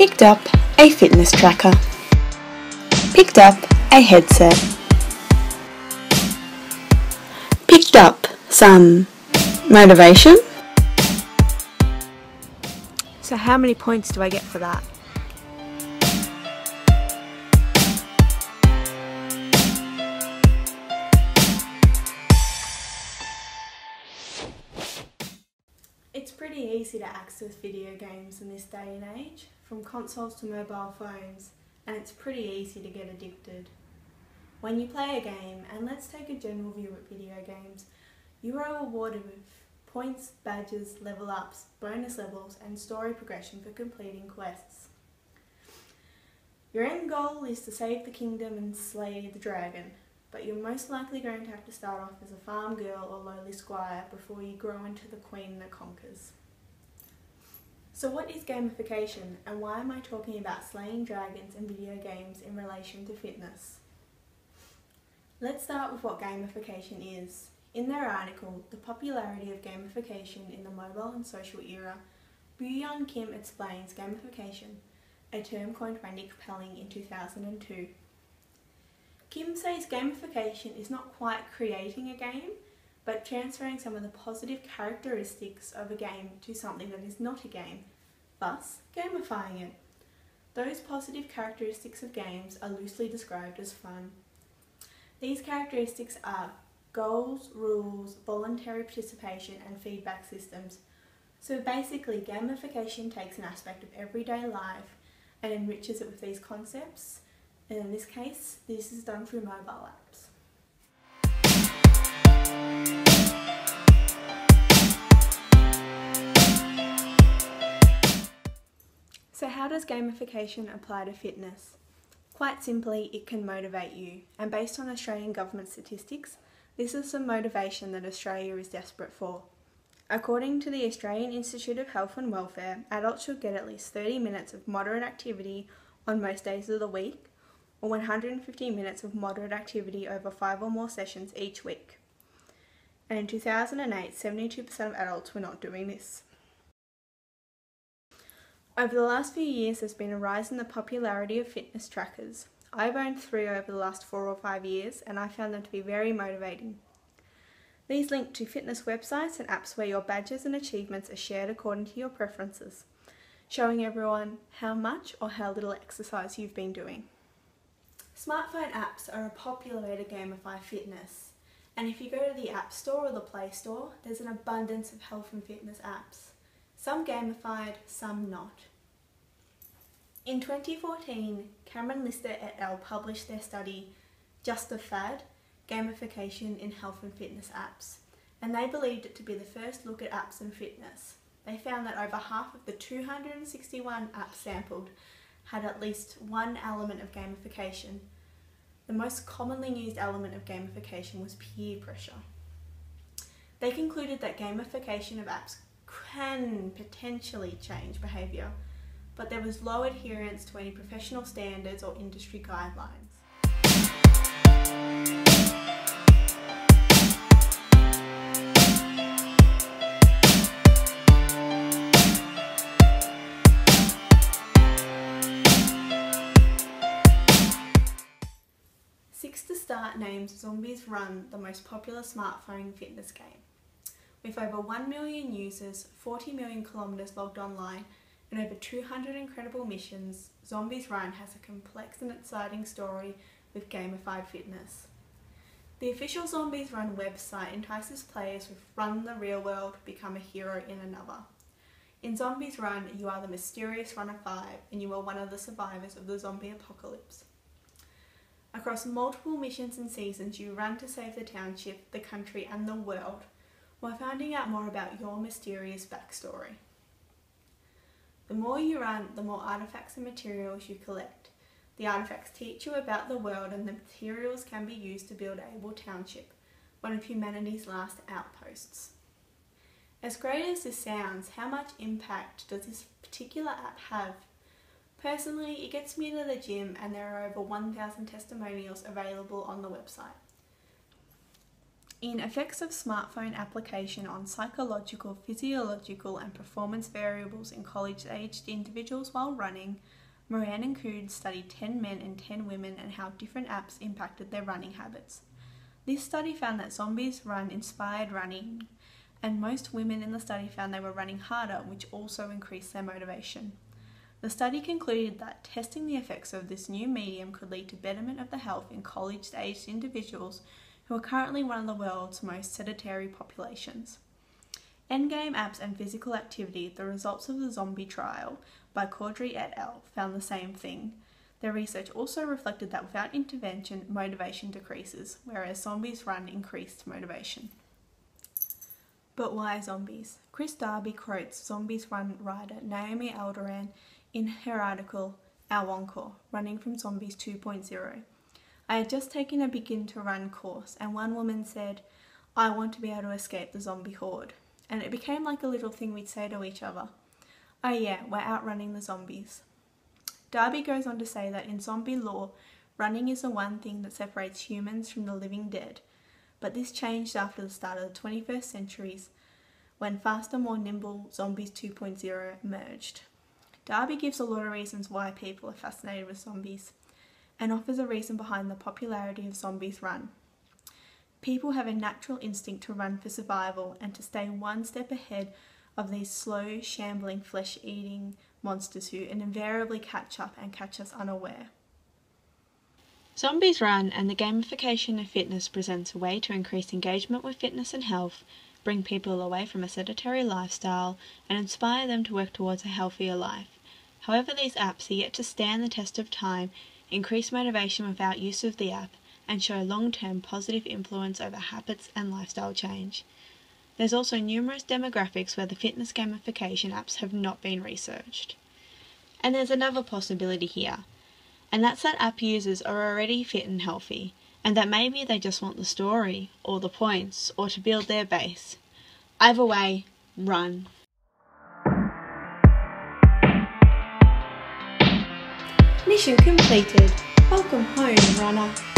Picked up a fitness tracker. Picked up a headset. Picked up some motivation. So how many points do I get for that? It's pretty easy to access video games in this day and age, from consoles to mobile phones, and it's pretty easy to get addicted. When you play a game, and let's take a general view at video games, you are rewarded with points, badges, level ups, bonus levels, and story progression for completing quests. Your end goal is to save the kingdom and slay the dragon, but you're most likely going to have to start off as a farm girl or lowly squire before you grow into the queen that conquers. So what is gamification, and why am I talking about slaying dragons in video games in relation to fitness? Let's start with what gamification is. In their article, The Popularity of Gamification in the Mobile and Social Era, Byung Kim explains gamification, a term coined by Nick Pelling in 2002. Kim says gamification is not quite creating a game, but transferring some of the positive characteristics of a game to something that is not a game, thus gamifying it. Those positive characteristics of games are loosely described as fun. These characteristics are goals, rules, voluntary participation, and feedback systems. So basically, gamification takes an aspect of everyday life and enriches it with these concepts. And in this case, this is done through mobile apps. So how does gamification apply to fitness? Quite simply, it can motivate you, and based on Australian government statistics, this is the motivation that Australia is desperate for. According to the Australian Institute of Health and Welfare, adults should get at least 30 minutes of moderate activity on most days of the week, or 150 minutes of moderate activity over 5 or more sessions each week. And in 2008, 72% of adults were not doing this. Over the last few years, there's been a rise in the popularity of fitness trackers. I've owned 3 over the last 4 or 5 years, and I found them to be very motivating. These link to fitness websites and apps where your badges and achievements are shared according to your preferences, showing everyone how much or how little exercise you've been doing. Smartphone apps are a popular way to gamify fitness, and if you go to the App Store or the Play Store, there's an abundance of health and fitness apps. Some gamified, some not. In 2014, Cameron Lister et al. Published their study, Just a Fad? Gamification in Health and Fitness Apps, and they believed it to be the first look at apps and fitness. They found that over half of the 261 apps sampled had at least one element of gamification. The most commonly used element of gamification was peer pressure. They concluded that gamification of apps can potentially change behaviour, but there was low adherence to any professional standards or industry guidelines. Six to Start names Zombies Run the most popular smartphone fitness game. With over 1 million users, 40 million kilometres logged online, and over 200 incredible missions, Zombies Run has a complex and exciting story with gamified fitness. The official Zombies Run website entices players with run the real world, become a hero in another. In Zombies Run, you are the mysterious Runner 5, and you are one of the survivors of the zombie apocalypse. Across multiple missions and seasons, you run to save the township, the country, and the world, while finding out more about your mysterious backstory. The more you run, the more artifacts and materials you collect. The artifacts teach you about the world, and the materials can be used to build Able Township, one of humanity's last outposts. As great as this sounds, how much impact does this particular app have? Personally, it gets me to the gym, and there are over 1,000 testimonials available on the website. In effects of smartphone application on psychological, physiological and performance variables in college-aged individuals while running, Moran and Coons studied 10 men and 10 women and how different apps impacted their running habits. This study found that zombies run inspired running, and most women in the study found they were running harder, which also increased their motivation. The study concluded that testing the effects of this new medium could lead to betterment of the health in college-aged individuals who are currently one of the world's most sedentary populations. Endgame apps and physical activity, the results of the zombie trial by Caudry et al. Found the same thing. Their research also reflected that without intervention, motivation decreases, whereas zombies run increased motivation. But why zombies? Chris Darby quotes Zombies Run writer Naomi Alderaan in her article, Our Encore, Running from Zombies 2.0. I had just taken a Begin to Run course, and one woman said, I want to be able to escape the zombie horde. And it became like a little thing we'd say to each other. Oh yeah, we're outrunning the zombies. Darby goes on to say that in zombie lore, running is the one thing that separates humans from the living dead. But this changed after the start of the 21st centuries, when faster, more nimble Zombies 2.0 emerged. Darby gives a lot of reasons why people are fascinated with zombies, and offers a reason behind the popularity of Zombies Run. People have a natural instinct to run for survival and to stay one step ahead of these slow, shambling, flesh-eating monsters who invariably catch up and catch us unaware. Zombies Run and the gamification of fitness presents a way to increase engagement with fitness and health, bring people away from a sedentary lifestyle, and inspire them to work towards a healthier life. However, these apps are yet to stand the test of time, increase motivation without use of the app, and show long-term positive influence over habits and lifestyle change. There's also numerous demographics where the fitness gamification apps have not been researched. And there's another possibility here, and that's that app users are already fit and healthy, and that maybe they just want the story, or the points, or to build their base. Either way, run. Mission completed. Welcome home, runner.